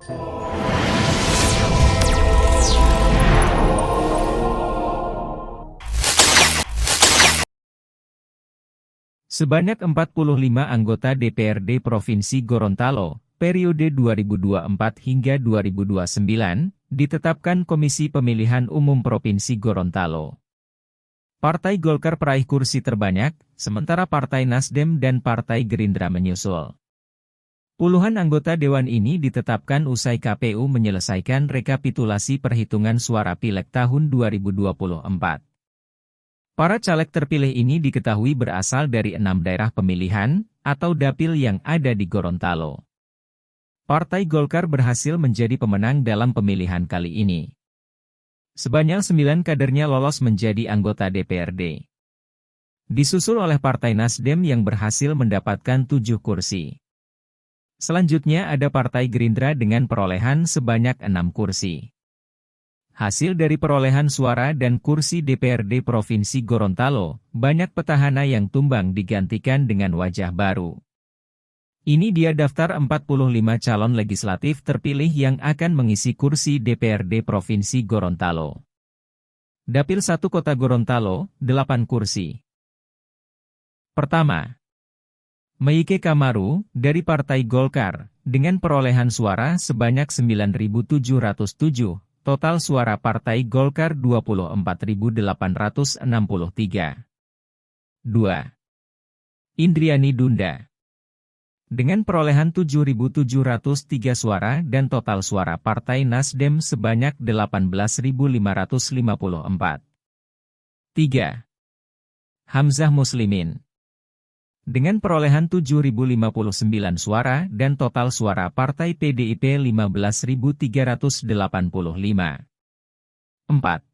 Sebanyak 45 anggota DPRD Provinsi Gorontalo, periode 2024 hingga 2029, ditetapkan Komisi Pemilihan Umum Provinsi Gorontalo. Partai Golkar peraih kursi terbanyak, sementara Partai Nasdem dan Partai Gerindra menyusul. Puluhan anggota dewan ini ditetapkan usai KPU menyelesaikan rekapitulasi perhitungan suara Pileg tahun 2024. Para caleg terpilih ini diketahui berasal dari 6 daerah pemilihan, atau dapil yang ada di Gorontalo. Partai Golkar berhasil menjadi pemenang dalam pemilihan kali ini. Sebanyak 9 kadernya lolos menjadi anggota DPRD. Disusul oleh Partai Nasdem yang berhasil mendapatkan 7 kursi. Selanjutnya ada Partai Gerindra dengan perolehan sebanyak 6 kursi. Hasil dari perolehan suara dan kursi DPRD Provinsi Gorontalo, banyak petahana yang tumbang digantikan dengan wajah baru. Ini dia daftar 45 calon legislatif terpilih yang akan mengisi kursi DPRD Provinsi Gorontalo. Dapil 1 Kota Gorontalo, 8 kursi. Pertama, Meike Kamaru, dari Partai Golkar, dengan perolehan suara sebanyak 9.707, total suara Partai Golkar 24.863. 2. Indriani Dunda, dengan perolehan 7.703 suara dan total suara Partai Nasdem sebanyak 18.554. 3. Hamzah Muslimin, dengan perolehan 7.059 suara dan total suara Partai PDIP 15.385. 4.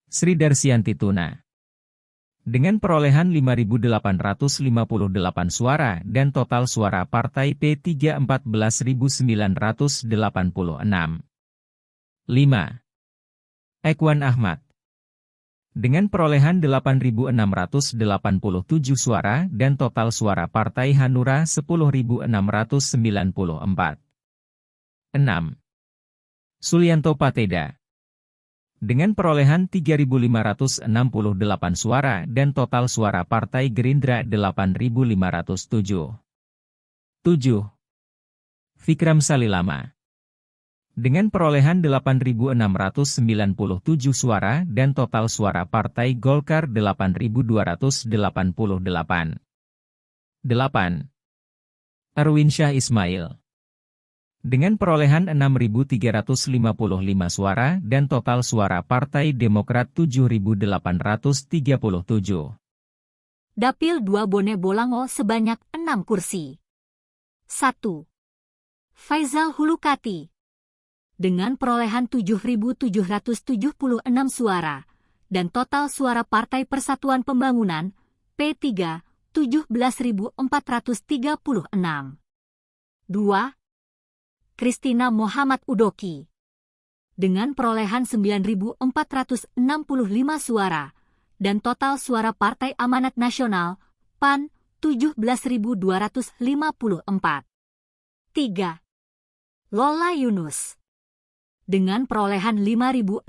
Sri Darsianti Tuna, dengan perolehan 5.858 suara dan total suara Partai P3 14.986. 5. Ekwan Ahmad, dengan perolehan 8.687 suara dan total suara Partai Hanura 10.694. 6. Sulianto Pateda, dengan perolehan 3.568 suara dan total suara Partai Gerindra 8.507. 7. Fikram Salilama, dengan perolehan 8.697 suara dan total suara Partai Golkar 8.288. 8. Erwin Syah Ismail, dengan perolehan 6.355 suara dan total suara Partai Demokrat 7.837. Dapil 2 Bone Bolango sebanyak 6 kursi. 1. Faizal Hulukati, dengan perolehan 7.776 suara, dan total suara Partai Persatuan Pembangunan, P3, 17.436. 2. Kristina Muhammad Udoki, dengan perolehan 9.465 suara, dan total suara Partai Amanat Nasional, PAN, 17.254. 3. Lola Yunus, dengan perolehan 5.658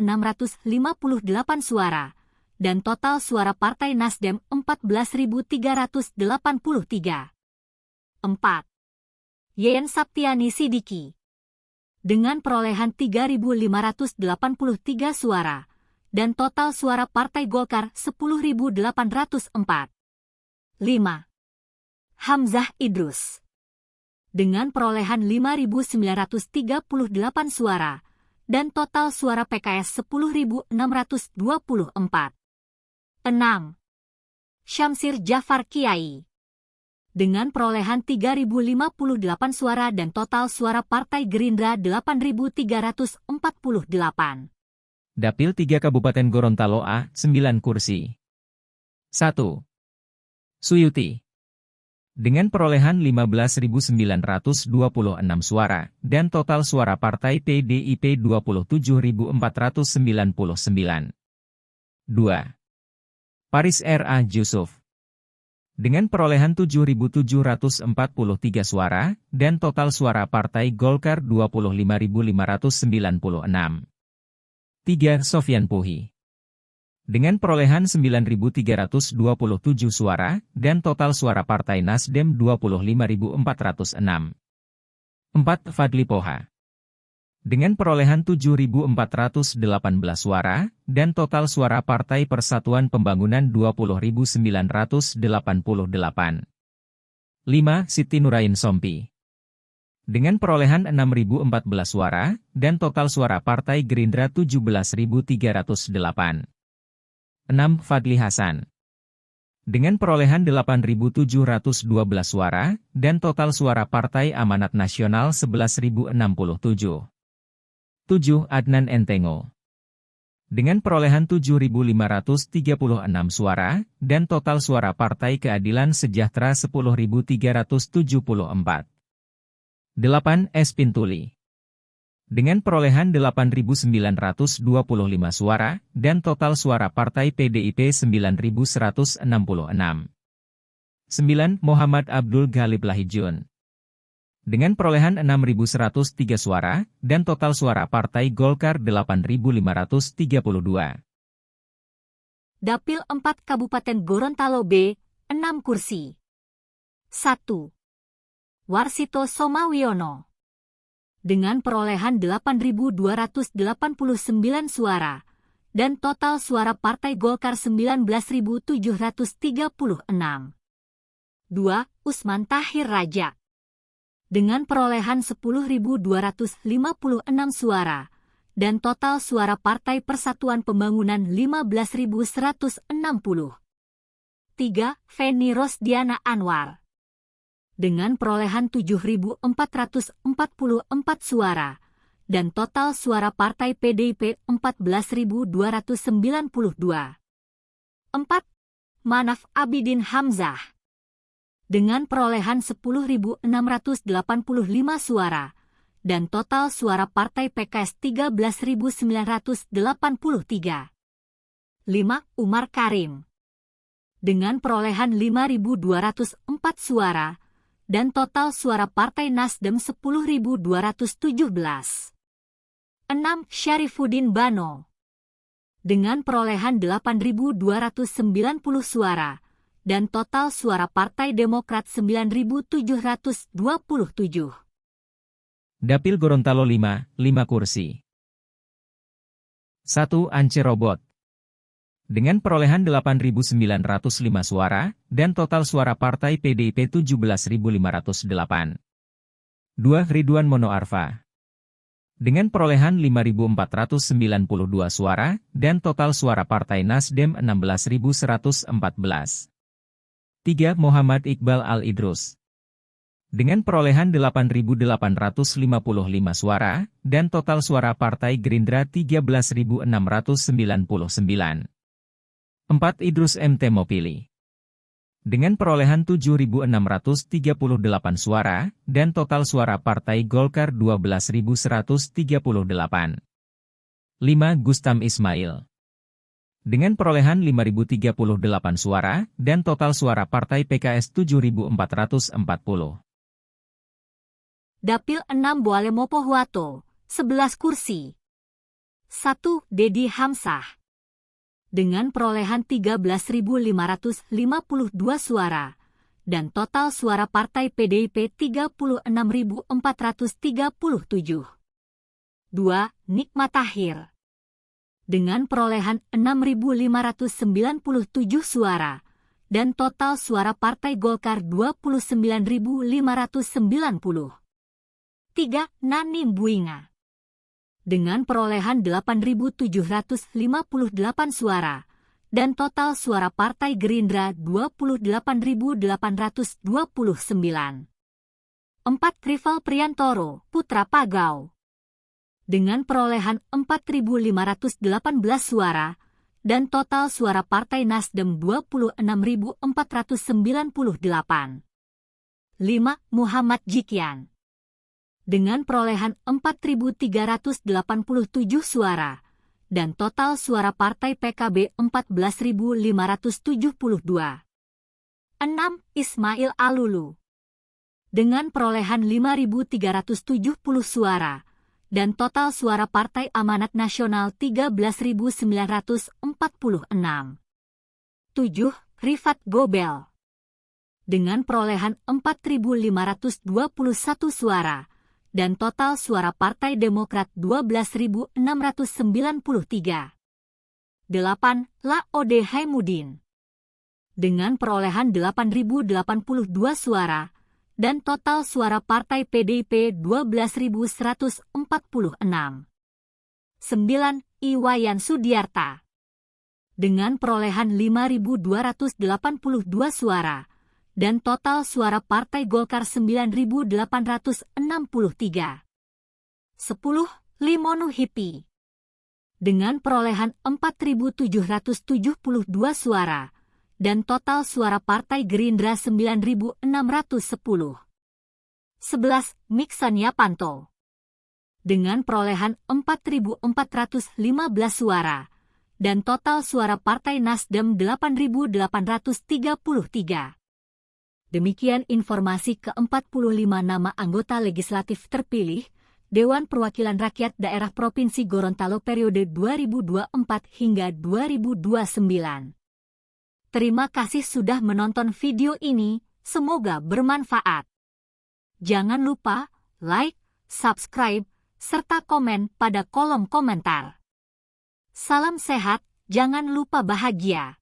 suara, dan total suara Partai Nasdem 14.383. 4. Yeyen Saptiani Sidiki, dengan perolehan 3.583 suara, dan total suara Partai Golkar 10.804. 5. Hamzah Idrus, dengan perolehan 5.938 suara, dan total suara PKS 10.624. 6. Syamsir Jafar Kiai, dengan perolehan 3.058 suara dan total suara Partai Gerindra 8.348. Dapil 3 Kabupaten Gorontalo A, 9 kursi. 1. Suyuti, dengan perolehan 15.926 suara, dan total suara Partai PDIP 27.499. 2. Paris R.A. Jusuf, Dengan perolehan 7.743 suara, dan total suara Partai Golkar 25.596. 3. Sofyan Puhi. Dengan perolehan 9.327 suara, dan total suara Partai Nasdem 25.406. 4. Fadli Poha. Dengan perolehan 7.418 suara, dan total suara Partai Persatuan Pembangunan 20.988. 5. Siti Nurain Sompi. Dengan perolehan 6.014 suara, dan total suara Partai Gerindra 17.308. 6. Fadli Hasan. Dengan perolehan 8.712 suara, dan total suara Partai Amanat Nasional 11.067. 7. Adnan Entengo. Dengan perolehan 7.536 suara, dan total suara Partai Keadilan Sejahtera 10.374. 8. S. Pintuli. Dengan perolehan 8.925 suara, dan total suara Partai PDIP 9.166. 9. Muhammad Abdul Ghalib Lahijun. Dengan perolehan 6.103 suara, dan total suara Partai Golkar 8.532. Dapil 4 Kabupaten Gorontalo B, 6 kursi. 1. Warsito Somawiono. Dengan perolehan 8.289 suara, dan total suara Partai Golkar 19.736. 2. Usman Tahir Raja. Dengan perolehan 10.256 suara, dan total suara Partai Persatuan Pembangunan 15.160. 3. Feni Rosdiana Anwar. Dengan perolehan 7.444 suara, dan total suara Partai PDIP 14.292. 4. Manaf Abidin Hamzah. Dengan perolehan 10.685 suara, dan total suara Partai PKS 13.983. 5. Umar Karim. Dengan perolehan 5.204 suara, dan total suara Partai Nasdem 10.217. 6. Syarifuddin Bano. Dengan perolehan 8.290 suara, dan total suara Partai Demokrat 9.727. Dapil Gorontalo 5, 5 kursi. 1. Ance Robot. Dengan perolehan 8.905 suara, dan total suara Partai PDIP 17.508. 2. Ridwan Monoarfa. Dengan perolehan 5.492 suara, dan total suara Partai Nasdem 16.114. 3. Muhammad Iqbal Al-Idrus. Dengan perolehan 8.855 suara, dan total suara Partai Gerindra 13.699. 4. Idrus M. Temopili. Dengan perolehan 7.638 suara, dan total suara Partai Golkar 12.138. 5. Gustam Ismail. Dengan perolehan 5.038 suara, dan total suara Partai PKS 7.440. Dapil 6 Boalemo Pohuwato, 11 kursi. 1. Dedi Hamsah. Dengan perolehan 13.552 suara, dan total suara Partai PDIP 36.437. 2. Nikmat Tahir. Dengan perolehan 6.597 suara, dan total suara Partai Golkar 29.590. 3. Nanim Buinga. Dengan perolehan 8.758 suara, dan total suara Partai Gerindra 28.829. 4. Rival Priantoro, Putra Pagau. Dengan perolehan 4.518 suara, dan total suara Partai Nasdem 26.498. 5. Muhammad Jikyan. Dengan perolehan 4.387 suara, dan total suara Partai PKB 14.572. 6. Ismail Alulu. Dengan perolehan 5.370 suara, dan total suara Partai Amanat Nasional 13.946. 7. Rifat Gobel. Dengan perolehan 4.521 suara, dan total suara Partai Demokrat 12.693. 8. Laode Haimudin. Dengan perolehan 8.082 suara, dan total suara Partai PDIP 12.146. 9. Iwayan Sudiarta. Dengan perolehan 5.282 suara, dan total suara Partai Golkar 9.863. 10. Limonu Hipi. Dengan perolehan 4.772 suara, dan total suara Partai Gerindra 9.610. 11. Miksan Yapanto. Dengan perolehan 4.415 suara, dan total suara Partai Nasdem 8.833. Demikian informasi ke-45 nama anggota legislatif terpilih Dewan Perwakilan Rakyat Daerah Provinsi Gorontalo periode 2024 hingga 2029. Terima kasih sudah menonton video ini, semoga bermanfaat. Jangan lupa like, subscribe, serta komen pada kolom komentar. Salam sehat, jangan lupa bahagia.